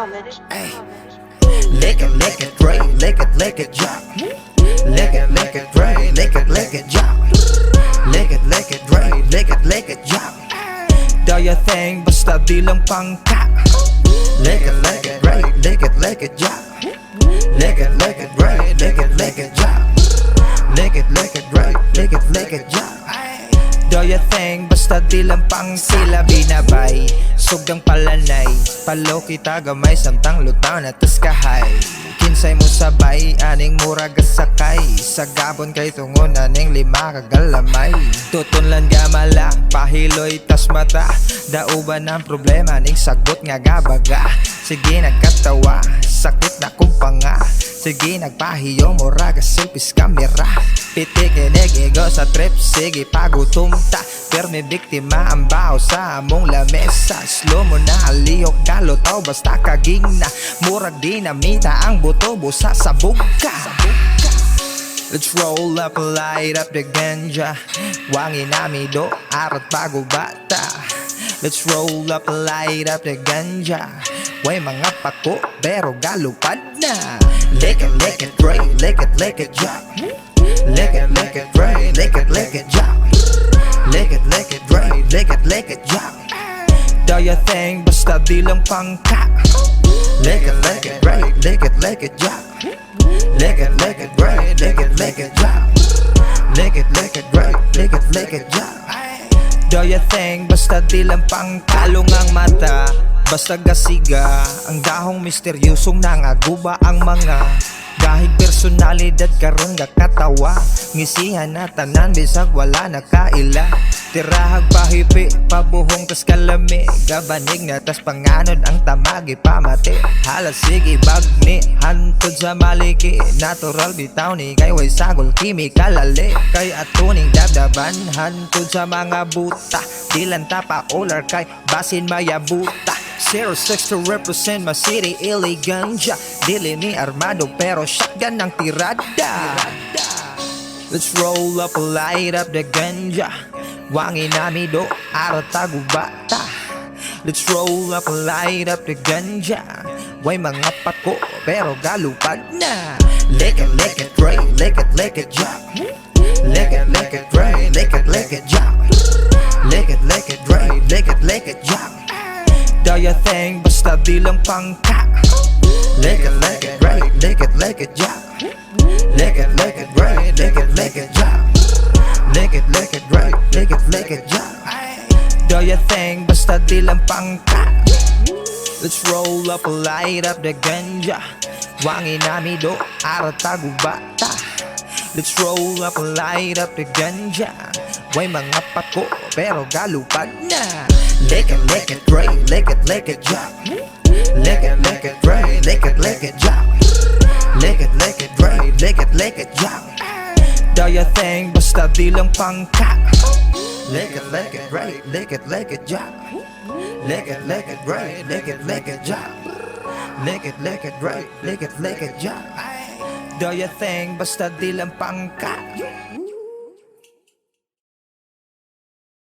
Ay, lick it, Dre, lick it, drop. Lick it, Dre, lick it, drop. Lick it, Dre, lick it, drop. Do your thing, basta di lang pangka. Lick it, Dre, lick it, drop. Lick it, Dre, lick it, drop. Lick it, Dre, lick it, drop. Do your thing, basta di lang pang sila binabay. Sugang palanay, palo kita gamay, samtang lutaw na tas kahay. Kinsay mo sabay, aning murag sakay. Sa gabon kay tungon, aning lima kagalamay. Tutunlan gamala, pahiloy tas mata. Dauban ang problema, ning sagot nga gabaga. Sige nagkatawa, sakit na kumpanga. Sige nagpahiyo, murag silpis kamera. Pitik ego sa trip, sige pagutom ta. Pero may biktima ang baho sa among lamesa. Slow mo na aliyok kalutaw, basta kaging na. Murag dinamita ang buto, busa sa buka. Let's roll up, light up the ganja. Wangin nami do, arat bago bata. Let's roll up, light up the ganja. Way mga pako, pero galupad na. Lick it, Dre, lick it, drop. Lick it, Dre, lick it, drop. Lick it, Dre, lick it, drop. Do your thing, basta di lang pangka. Lick it, Dre, lick it, drop. Lick it, Dre, lick it, drop. Lick it, Dre, lick it, drop. Do your thing, basta di lang pangkalong ang mata. Basta gasiga, ang dahong misteryosong nangaguba ang mga dahil personalidad karon gakatawa. Ngisihan na tanan bisag wala nakaila. Tirahag pahipi, pabuhong tas kalami. Gabanig na tas panganod ang tamagi pamati. Halas sige bagni, hantod sa maliki. Natural bitaw ni kay way sagol chemical ali. Kay atuning dabdaban, hantod sa mga buta. Dilan tapa olar kay basin mayabuta. 06 to represent my city, Illy Ganja. Dili ni armado pero shotgun ang tirada. Let's roll up, light up the ganja. Wangin nami do, aratago bata. Let's roll up, light up the ganja. Way mga pako, pero galupad na. Lick it, Dre, lick it, drop. Lick it, Dre, lick it, drop. Lick it, Dre, lick it, drop. Do your thing, basta di lang pangka. Lick it, Dre, lick it, drop. Lick it, Dre, lick it, drop. Lick it, Dre, lick it, drop. Do your thing, basta di lang pangka. Let's roll up, light up the ganja. Wangin nami do, aratago bata. Let's roll up, light up the ganja. Way mga pako, pero galupad na. Lick it, Dre, lick it, drop. Lick it, Dre, lick it, drop. Lick it, Dre, lick it, drop. Do your thing, basta di lang pangka. Lick it, Dre, lick it, drop. Lick it, Dre, lick it, drop. Lick it, Dre, lick it, drop. Do your thing, basta di lang pangka.